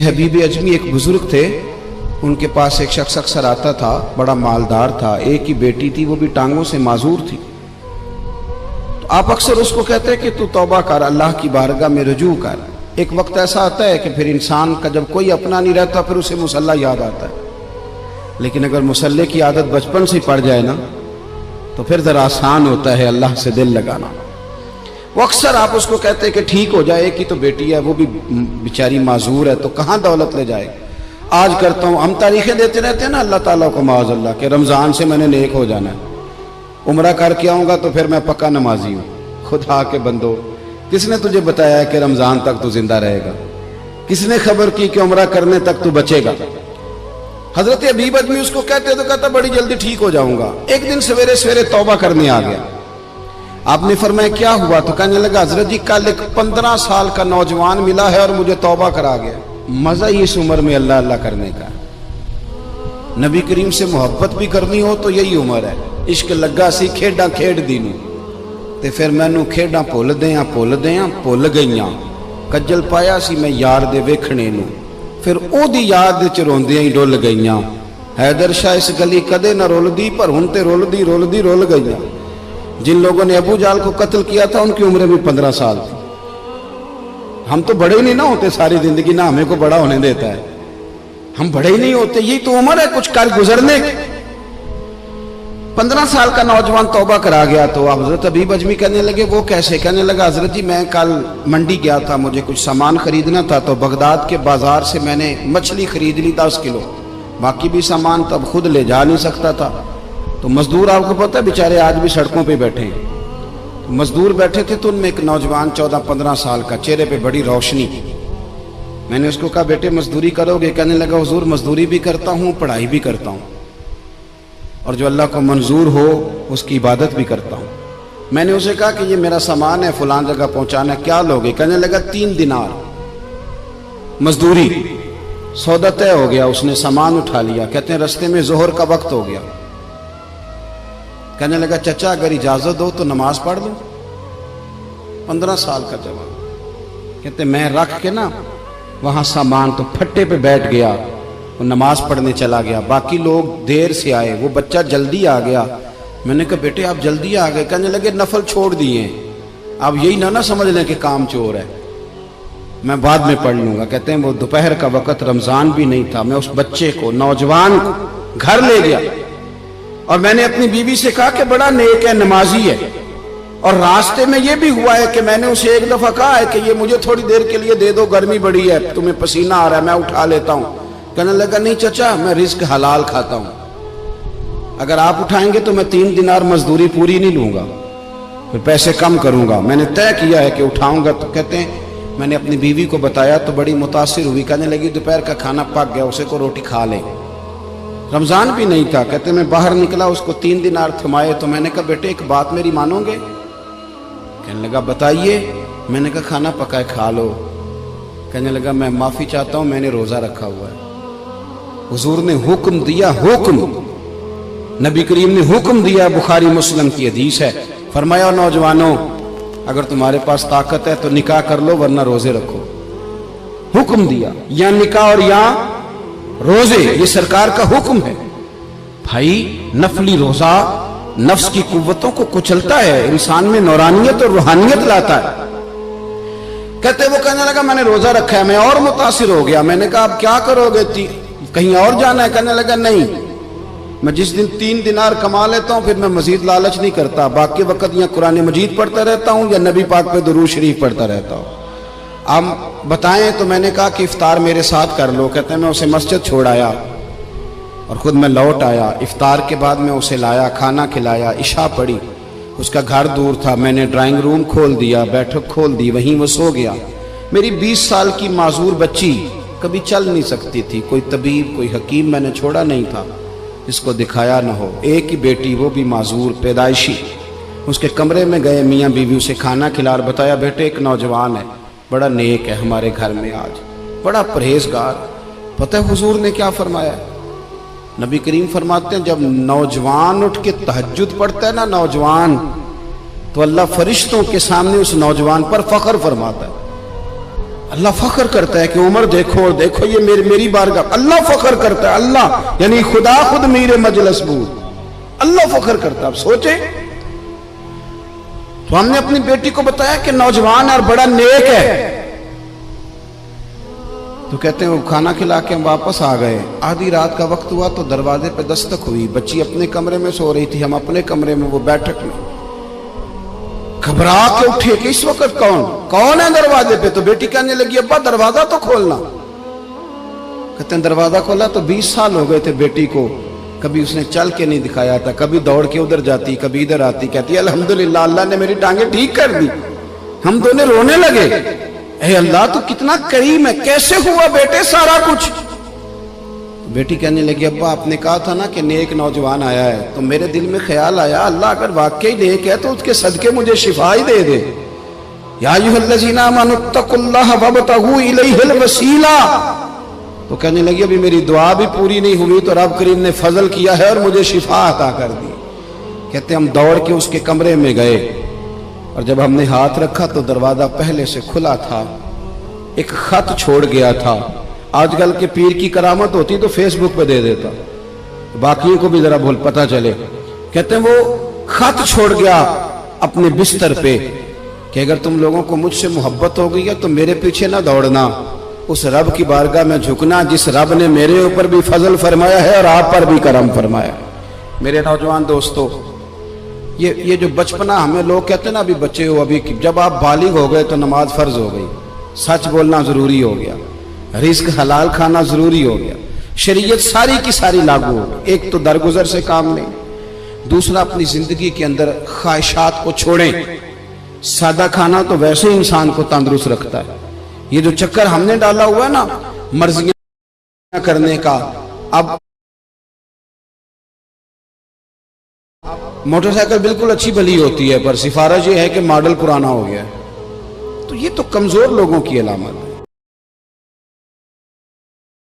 حبیب اجمی ایک بزرگ تھے، ان کے پاس ایک شخص اکثر آتا تھا، بڑا مالدار تھا، ایک ہی بیٹی تھی، وہ بھی ٹانگوں سے معذور تھی۔ تو آپ اکثر اس کو کہتے ہیں کہ تو توبہ کر، اللہ کی بارگاہ میں رجوع کر۔ ایک وقت ایسا آتا ہے کہ پھر انسان کا جب کوئی اپنا نہیں رہتا پھر اسے مصلی یاد آتا ہے، لیکن اگر مصلی کی عادت بچپن سے پڑ جائے نا تو پھر ذرا آسان ہوتا ہے اللہ سے دل لگانا۔ وہ اکثر آپ اس کو کہتے ہیں کہ ٹھیک ہو جائے، ایک ہی تو بیٹی ہے، وہ بھی بیچاری معذور ہے، تو کہاں دولت لے جائے۔ آج کرتا ہوں، ہم تاریخیں دیتے رہتے ہیں نا اللہ تعالیٰ کو معاذ اللہ کہ رمضان سے میں نے نیک ہو جانا ہے، عمرہ کر کے آؤں گا تو پھر میں پکا نمازی ہوں۔ خدا کے بندو، کس نے تجھے بتایا ہے کہ رمضان تک تو زندہ رہے گا؟ کس نے خبر کی کہ عمرہ کرنے تک تو بچے گا؟ حضرت حبیب اجمی اس کو کہتے تو کہتا بڑی جلدی ٹھیک ہو جاؤں گا۔ ایک دن سویرے سویرے توبہ کرنے آ گیا۔ آپ نے فرمایا کیا ہوا؟ تو کہنے لگا حضرت جی کل ایک 15 سال کا نوجوان ملا ہے اور مجھے توبہ کرا گیا۔ مزہ ہی اس عمر میں اللہ اللہ کرنے کا، نبی کریم سے محبت بھی کرنی ہو تو یہی عمر ہے۔ عشق لگا سی کھیڈاں کھیڈ دینو تے پھر مینوں کھیڈاں بھول بھول گئیاں، کجل پایا سی میں یار دے ویکھنے نو، پھر او دی یاد وچ روندیاں ہی ڈل گئیاں۔ حیدر شاہ اس گلی کدے نہ رول دی پر ہن تے رول گئیاں۔ جن لوگوں نے ابو جال کو قتل کیا تھا ان کی عمر بھی 15 سال تھی۔ ہم تو بڑے ہی نہیں نہ ہوتے ساری زندگی، نہ ہمیں کو بڑا ہونے دیتا ہے، ہم بڑے ہی نہیں ہوتے، یہی تو عمر ہے کچھ کر گزرنے کی۔ 15 سال کا نوجوان توبہ کرا گیا تو حضرت حبیب اجمی کہنے لگے وہ کیسے؟ کہنے لگا حضرت جی میں کل منڈی گیا تھا، مجھے کچھ سامان خریدنا تھا، تو بغداد کے بازار سے میں نے مچھلی خرید لی 10 کلو، باقی بھی سامان تب خود لے جا نہیں سکتا تھا۔ تو مزدور آپ کو پتہ ہے بیچارے آج بھی سڑکوں پہ بیٹھے ہیں، تو مزدور بیٹھے تھے تو ان میں ایک نوجوان 14-15 سال کا، چہرے پہ بڑی روشنی۔ میں نے اس کو کہا بیٹے مزدوری کرو گے؟ کہنے لگا حضور مزدوری بھی کرتا ہوں، پڑھائی بھی کرتا ہوں، اور جو اللہ کو منظور ہو اس کی عبادت بھی کرتا ہوں۔ میں نے اسے کہا کہ یہ میرا سامان ہے فلاں جگہ پہنچانا ہے، کیا لوگے؟ کہنے لگا 3 دینار مزدوری۔ سودا طے ہو گیا، اس نے سامان اٹھا لیا۔ کہتے ہیں رستے میں ظہر کا وقت ہو گیا، کہنے لگا چچا اگر اجازت دو تو نماز پڑھ لوں۔ 15 سال کا جوان، کہتے میں رکھ کے نا وہاں سامان تو پھٹے پہ بیٹھ گیا، وہ نماز پڑھنے چلا گیا۔ باقی لوگ دیر سے آئے، وہ بچہ جلدی آ گیا۔ میں نے کہا بیٹے آپ جلدی آ گئے؟ کہنے لگے نفل چھوڑ دیے، آپ یہی نہ سمجھ لیں کہ کام چور ہے، میں بعد میں پڑھ لوں گا۔ کہتے ہیں وہ دوپہر کا وقت، رمضان بھی نہیں تھا، میں اس بچے کو نوجوان کو گھر لے گیا اور میں نے اپنی بیوی سے کہا کہ بڑا نیک ہے، نمازی ہے، اور راستے میں یہ بھی ہوا ہے کہ میں نے اسے ایک دفعہ کہا ہے کہ یہ مجھے تھوڑی دیر کے لیے دے دو، گرمی بڑی ہے، تمہیں پسینہ آ رہا ہے، میں اٹھا لیتا ہوں۔ کہنے لگا نہیں چچا میں رزق حلال کھاتا ہوں، اگر آپ اٹھائیں گے تو میں 3 دینار مزدوری پوری نہیں لوں گا، پھر پیسے کم کروں گا، میں نے طے کیا ہے کہ اٹھاؤں گا۔ تو کہتے ہیں میں نے اپنی بیوی کو بتایا تو بڑی متاثر ہوئی، کہنے لگی دوپہر کا کھانا پک گیا، اسے کو روٹی کھا لے، رمضان بھی نہیں تھا۔ کہتے میں باہر نکلا، اس کو 3 دینار تھمائے، تو میں نے کہا بیٹے ایک بات میری مانو گے؟ کہنے لگا بتائیے۔ میں نے کہا کھانا پکائے کھا لو۔ کہنے لگا میں معافی چاہتا ہوں، میں نے روزہ رکھا ہوا ہے۔ حضور نے حکم دیا، حکم نبی کریم نے حکم دیا، بخاری مسلم کی حدیث ہے، فرمایا نوجوانوں اگر تمہارے پاس طاقت ہے تو نکاح کر لو ورنہ روزے رکھو۔ حکم دیا، یا نکاح اور یا روزے، یہ سرکار کا حکم ہے۔ بھائی نفلی روزہ نفس کی قوتوں کو کچلتا ہے، انسان میں نورانیت اور روحانیت لاتا ہے۔ کہتے وہ کہنے لگا میں نے روزہ رکھا ہے، میں اور متاثر ہو گیا۔ میں نے کہا اب کیا کرو گے؟ کہیں اور جانا ہے؟ کہنے لگا نہیں، میں جس دن 3 دینار کما لیتا ہوں پھر میں مزید لالچ نہیں کرتا، باقی وقت یا قرآن مجید پڑھتا رہتا ہوں یا نبی پاک پہ درود شریف پڑھتا رہتا ہوں۔ آپ بتائیں تو میں نے کہا کہ افطار میرے ساتھ کر لو۔ کہتے ہیں میں اسے مسجد چھوڑ آیا اور خود میں لوٹ آیا۔ افطار کے بعد میں اسے لایا، کھانا کھلایا، عشاء پڑھی، اس کا گھر دور تھا، میں نے ڈرائنگ روم کھول دیا، بیٹھک کھول دی، وہیں وہ سو گیا۔ میری 20 سال کی معذور بچی کبھی چل نہیں سکتی تھی، کوئی طبیب کوئی حکیم میں نے چھوڑا نہیں تھا جس کو دکھایا نہ ہو۔ ایک ہی بیٹی، وہ بھی معذور پیدائشی، اس کے کمرے میں گئے، میاں بیوی اسے کھانا کھلا اور بتایا بیٹے ایک نوجوان ہے، بڑا نیک ہے ہمارے گھر میں آج، بڑا پرہیزگار۔ پتہ ہے حضور نے کیا فرمایا؟ نبی کریم فرماتے ہیں جب نوجوان اٹھ کے تہجد پڑھتا ہے نا اللہ فخر کرتا ہے کہ عمر دیکھو اور دیکھو یہ میری بارگاہ. اللہ فخر کرتا ہے, اللہ یعنی خدا خود میر مجلس بود, اللہ فخر کرتا ہے. اب سوچے تو ہم نے اپنی بیٹی کو بتایا کہ نوجوان اور بڑا نیک ہے, تو کہتے ہیں وہ کھانا کھلا کے ہم واپس آ گئے. آدھی رات کا وقت ہوا تو دروازے پہ دستک ہوئی. بچی اپنے کمرے میں سو رہی تھی, ہم اپنے کمرے میں, وہ بیٹھک میں. گھبرا کے اٹھے کہ اس وقت کون ہے دروازے پہ؟ تو بیٹی کہنے لگی ابا دروازہ تو کھولنا. کہتے ہیں دروازہ کھولا تو 20 سال ہو گئے تھے بیٹی کو, کبھی اس نے چل کے نہیں دکھایا تھا, کبھی دوڑ کے ادھر جاتی کبھی ادھر آتی. کہتی ہے الحمدللہ اللہ نے میری ٹانگیں ٹھیک کر دی. ہم دونوں رونے لگے, اے اللہ تو کتنا کریم ہے, کیسے ہوا بیٹے سارا کچھ؟ بیٹی کہنے لگی ابا آپ نے کہا تھا نا کہ نیک نوجوان آیا ہے, تو میرے دل میں خیال آیا اللہ اگر واقعی نیک ہے تو اس کے صدقے مجھے شفا ہی دے دے. یا ایھا الذین آمنوا اتقوا اللہ وابتغوا الیہ الوسیلہ. تو کہنے لگی ابھی میری دعا بھی پوری نہیں ہوئی تو رب کریم نے فضل کیا ہے اور مجھے شفا عطا کر دی. کہتے ہم دوڑ کے اس کے کمرے میں گئے, اور جب ہم نے ہاتھ رکھا تو دروازہ پہلے سے کھلا تھا, ایک خط چھوڑ گیا تھا. آج کل کے پیر کی کرامت ہوتی تو فیس بک پہ دے دیتا, باقیوں کو بھی ذرا بھول پتہ چلے. کہتے ہیں وہ خط چھوڑ گیا اپنے بستر پہ کہ اگر تم لوگوں کو مجھ سے محبت ہو گئی ہے تو میرے پیچھے نہ دوڑنا, اس رب کی بارگاہ میں جھکنا جس رب نے میرے اوپر بھی فضل فرمایا ہے اور آپ پر بھی کرم فرمایا. میرے نوجوان دوستو, یہ جو بچپنا ہمیں لوگ کہتے ہیں نا ابھی بچے ہو, ابھی جب آپ بالغ ہو گئے تو نماز فرض ہو گئی, سچ بولنا ضروری ہو گیا, رزق حلال کھانا ضروری ہو گیا, شریعت ساری کی ساری لاگو ہو گئی. ایک تو درگزر سے کام لیں, دوسرا اپنی زندگی کے اندر خواہشات کو چھوڑیں. سادہ کھانا تو ویسے ہی انسان کو تندرست رکھتا ہے. یہ جو چکر ہم نے ڈالا ہوا ہے نا مرضیاں کرنے کا, اب موٹر سائیکل بالکل اچھی بھلی ہوتی ہے پر سفارش یہ ہے کہ ماڈل پرانا ہو گیا ہے, تو یہ تو کمزور لوگوں کی علامت ہے.